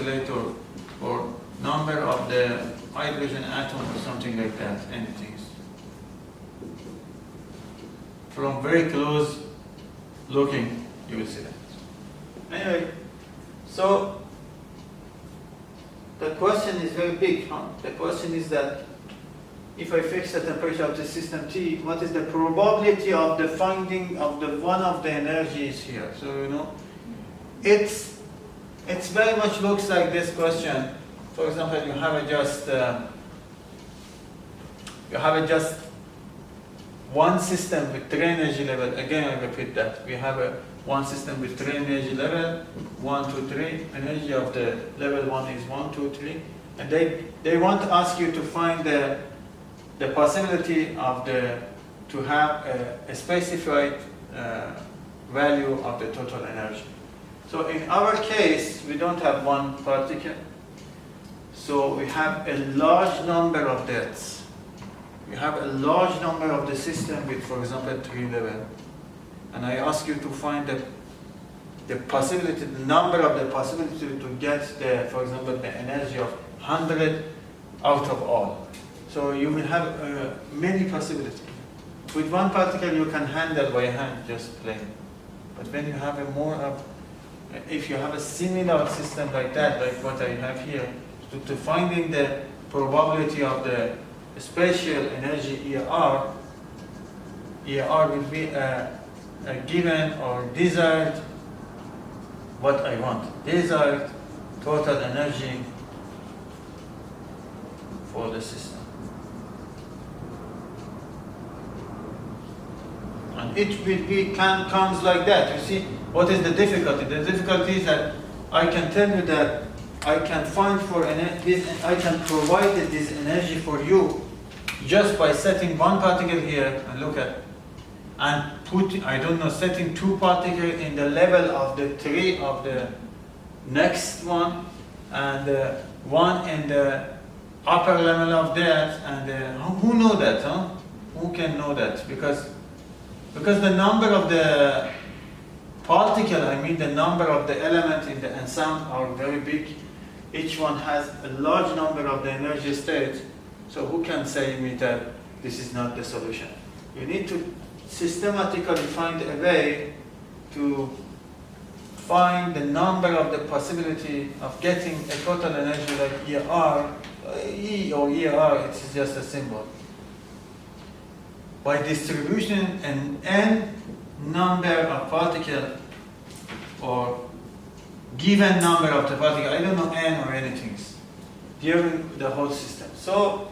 oscillator or number of the hydrogen atom or something like that, anything. From very close looking, you will see that. Anyway, so the question is very big. The question is that if I fix the temperature of the system T, what is the probability of the finding of the one of the energies here? So you know, it's very much looks like this question. For example, you have just one system with 3 energy level. Again, I repeat that we have one system with 3 energy level, 1, 2, 3. Energy of the level 1 is 1, 2, 3, and they want to ask you to find the possibility of to have a specified value of the total energy. So in our case, we don't have one particle, so we have a large number of deaths. We have a large number of the system with, for example, 3 level, and I ask you to find the possibility, the number of the possibility to get for example, the energy of 100 out of all. So you will have many possibilities. With one particle you can handle by hand, just plain. But when you have if you have a similar system like that, like what I have here, to finding the probability of the spatial energy ER will be a given or desired, what I want, desired total energy for the system. And it will be comes like that. You see, what is the difficulty? The difficulty is that I can tell you that I can find I can provide this energy for you just by setting one particle here and look at, and I don't know, setting 2 particles in the level of the 3 of the next one, and 1 in the upper level of that, and who know that, huh? Who can know that? Because the number of the particle, I mean the number of the element in the ensemble are very big. Each one has a large number of the energy states. So who can say me that this is not the solution? You need to systematically find a way to find the number of the possibility of getting a total energy like ER, E or ER, it's just a symbol. By distribution and n number of particles or given number of the particles, I don't know n or anything, during the whole system. So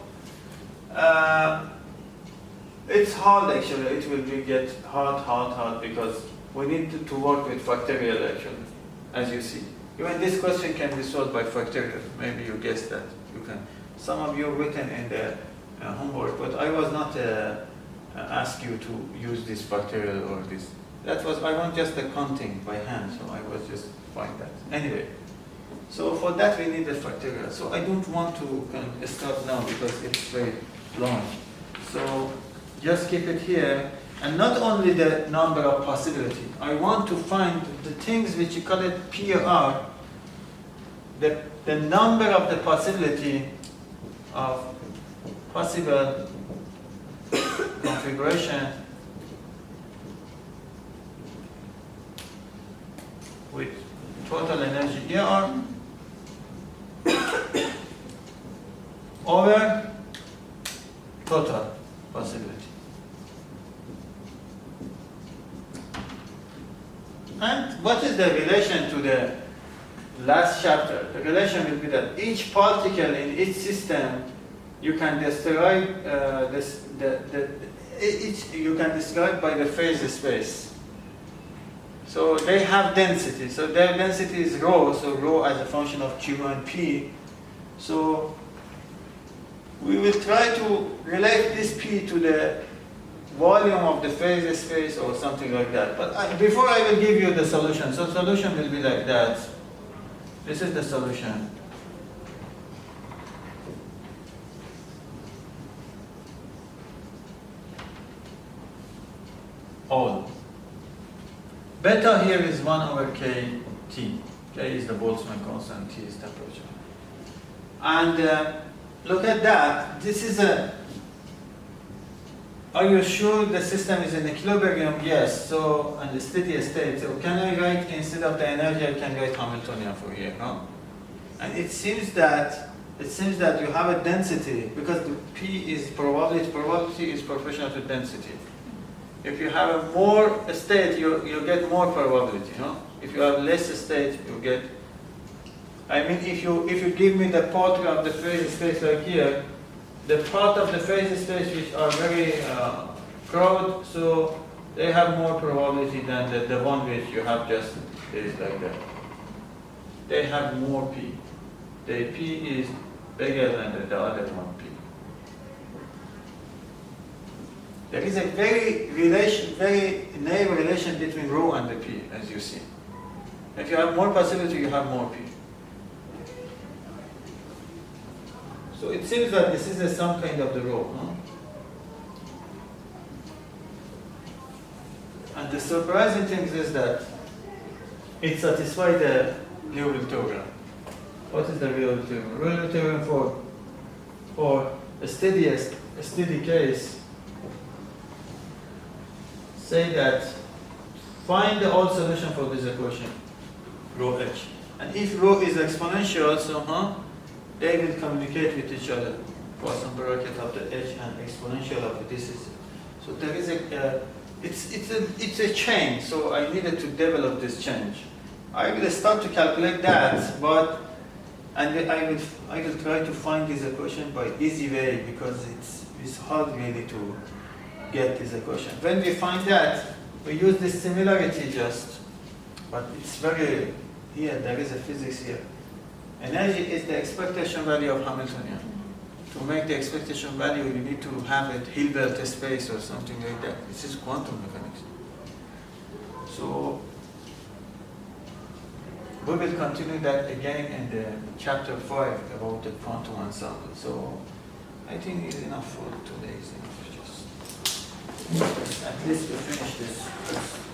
it's hard actually, it will get hard because we need to work with factorial actually, as you see. Even this question can be solved by factorial, maybe you guessed that. You can. Some of you written in the homework, but I was not ask you to use this factorial or this. That was, I want just the counting by hand, so I was just find that. Anyway, so for that we need the factorial. So I don't want to start now because it's very long. So just keep it here, and not only the number of possibility. I want to find the things which you call it PR, the number of the possibility of possible configuration with total energy ER over total possibility. And what is the relation to the last chapter? The relation will be that each particle in each system you can describe you can describe by the phase space. So they have density. So their density is rho. So rho as a function of Q and P. So we will try to relate this P to the volume of the phase space or something like that. But before I will give you the solution. So solution will be like that. This is the solution. All. Beta here is 1 over kt. K is the Boltzmann constant, T is temperature. And look at that. This is a. Are you sure the system is in equilibrium? Yes. So, and the steady state. So, can I write instead of the energy? I can write Hamiltonian for here, no? And it seems that you have a density because the P is probability. Probability is proportional to density. If you have a more state, you get more probability, no? If you have less state, you get. I mean, if you give me the part of the phase space like here, the part of the phase space which are very crowded, so they have more probability than the one which you have just is like that. They have more P. The P is bigger than the other one P. There is a very naive relation between rho and the P, as you see. If you have more possibility, you have more P. So it seems that this is some kind of the rho. Huh? And the surprising thing is that it satisfies the Liouville theorem. What is the Liouville theorem? Liouville theorem for a steady case say that find the odd solution for this equation, rho h. And if rho is exponential, so they will communicate with each other. Poisson bracket of the h and exponential of this is. So there is it's a chain. So I needed to develop this change. I will start to calculate that, but I will try to find this equation by easy way because it's hard really to get this equation. When we find that, we use this similarity just, but it's very here. There is a physics here. Energy is the expectation value of Hamiltonian. To make the expectation value, you need to have a Hilbert space or something like that. This is quantum mechanics. So we will continue that again in the chapter 5 about the quantum ensemble. So I think it's enough for today. It's enough just at least we finish this.